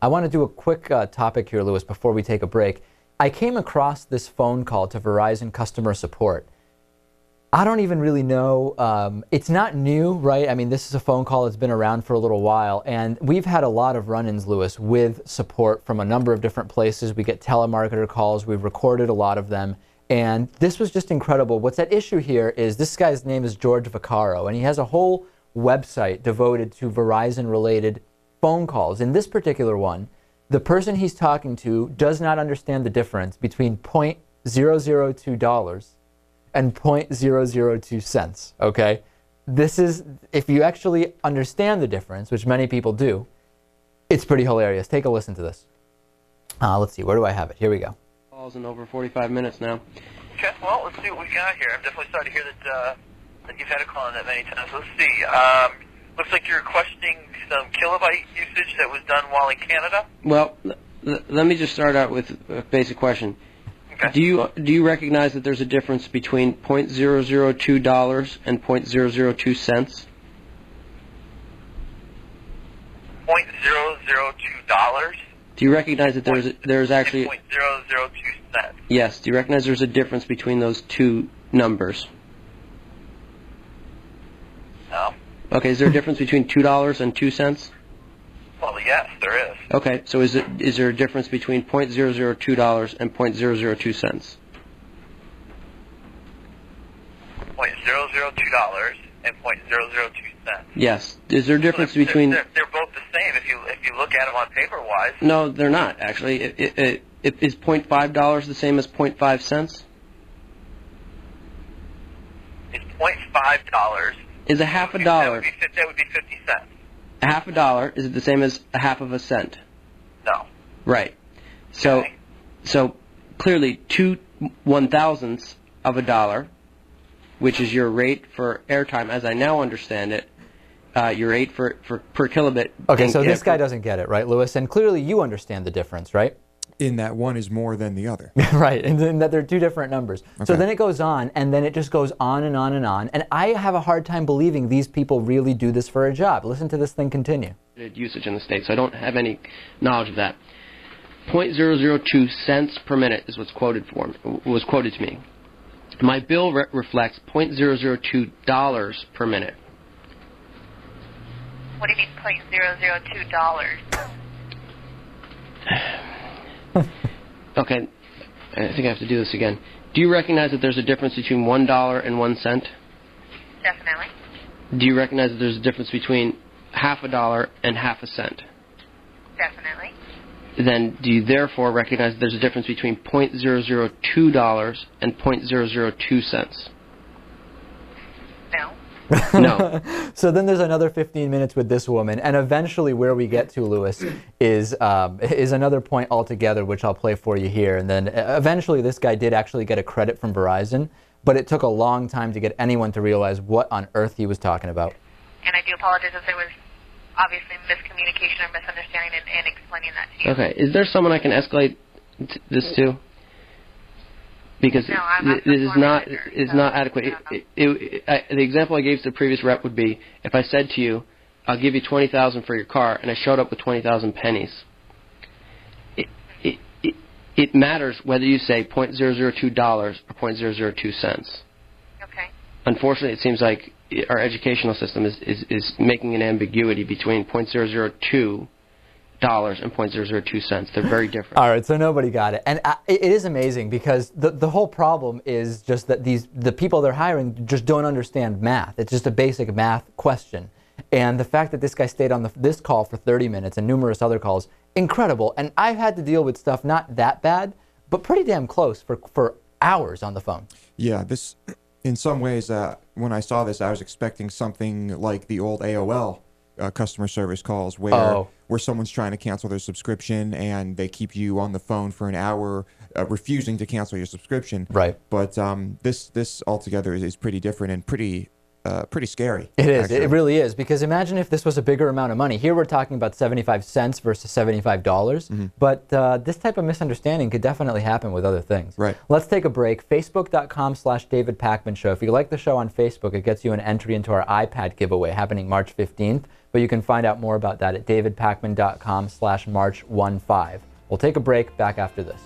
I want to do a quick topic here, Louis, before we take a break. I came across this phone call to Verizon customer support. I don't even really know. It's not new, right? I mean, this is a phone call that's been around for a little while, and we've had a lot of run-ins, Louis, with support from a number of different places. We get telemarketer calls. We've recorded a lot of them, and this was just incredible. What's at issue here is this guy's name is George Vaccaro, and he has a whole website devoted to Verizon-related phone calls. In this particular one, the person he's talking to does not understand the difference between $0.002 and 0.002 cents, okay? This is, if you actually understand the difference, which many people do, it's pretty hilarious. Take a listen to this. Let's see, where do I have it? Here we go. Calls in over 45 minutes now. Okay, well, let's see what we got here. I'm definitely sorry to hear that, that you've had a call on that many times. Let's see. Looks like you're requesting some kilobyte usage that was done while in Canada. Well, let me just start out with a basic question. Okay. Do you recognize that there's a difference between $0.002 and 0.002 cents? $0.002? Do you recognize that there's actually 0.002 cents? Yes. Do you recognize there's a difference between those two numbers? No. Okay. Is there a difference between $2 and 2 cents? Well, yes, there is. Okay. So is there a difference between $0.002 and 0.002 cents? $0.002 and 0.002 cents. Yes. Is there a difference between? They're both the same if you look at them on paper-wise. No, they're not actually. Is $0.5 the same as 0.5 cents? It's $0.5. Is a half a dollar? That would be 50 cents. A half a dollar, is it the same as a half of a cent? No. Right. So, Okay. so clearly 2 1,000ths of a dollar, which is your rate for airtime, as I now understand it, your rate for per kilobit. Okay, so this guy doesn't get it, right, Louis? And clearly you understand the difference, right? In that one is more than the other. Right, and then that they're two different numbers. Okay. So then it goes on, and then it just goes on and on and on. And I have a hard time believing these people really do this for a job. Listen to this thing continue. Usage in the States, so I don't have any knowledge of that. 0.002 cents per minute is what's quoted to me. My bill reflects $0.002 per minute. What do you mean $0.002? Okay, I think I have to do this again. Do you recognize that there's a difference between $1 and 1 cent? Definitely. Do you recognize that there's a difference between half a dollar and half a cent? Definitely. Then do you therefore recognize that there's a difference between $0.002 and 0.002 cents? No. No. So then there's another 15 minutes with this woman, and eventually where we get to, Louis, is another point altogether, which I'll play for you here. And then eventually this guy did actually get a credit from Verizon, but it took a long time to get anyone to realize what on earth he was talking about. And I do apologize if there was obviously miscommunication or misunderstanding in explaining that to you. Okay. Is there someone I can escalate this to? Because No, this is not adequate. No. The example I gave to the previous rep would be if I said to you, "I'll give you 20,000 for your car," and I showed up with 20,000 pennies. It matters whether you say $0.002 or 0.002 cents. Okay. Unfortunately, it seems like our educational system is making an ambiguity between $0.002 and 0.002 cents. They're very different. All right, so nobody got it. And it is amazing because the whole problem is just that the people they're hiring just don't understand math. It's just a basic math question. And the fact that this guy stayed on this call for 30 minutes and numerous other calls, incredible. And I've had to deal with stuff not that bad, but pretty damn close for hours on the phone. Yeah, this, in some ways, when I saw this, I was expecting something like the old AOL customer service calls where someone's trying to cancel their subscription and they keep you on the phone for an hour refusing to cancel your subscription. Right. But this altogether is pretty different and pretty scary. It is. Actually. It really is, because imagine if this was a bigger amount of money. Here we're talking about 75 cents versus $75. Mm-hmm. But this type of misunderstanding could definitely happen with other things. Right. Let's take a break. Facebook.com/David Pakman Show. If you like the show on Facebook, it gets you an entry into our iPad giveaway happening March 15th. but you can find out more about that at davidpakman.com/March15. We'll take a break, back after this.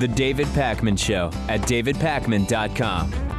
The David Pakman Show at davidpakman.com.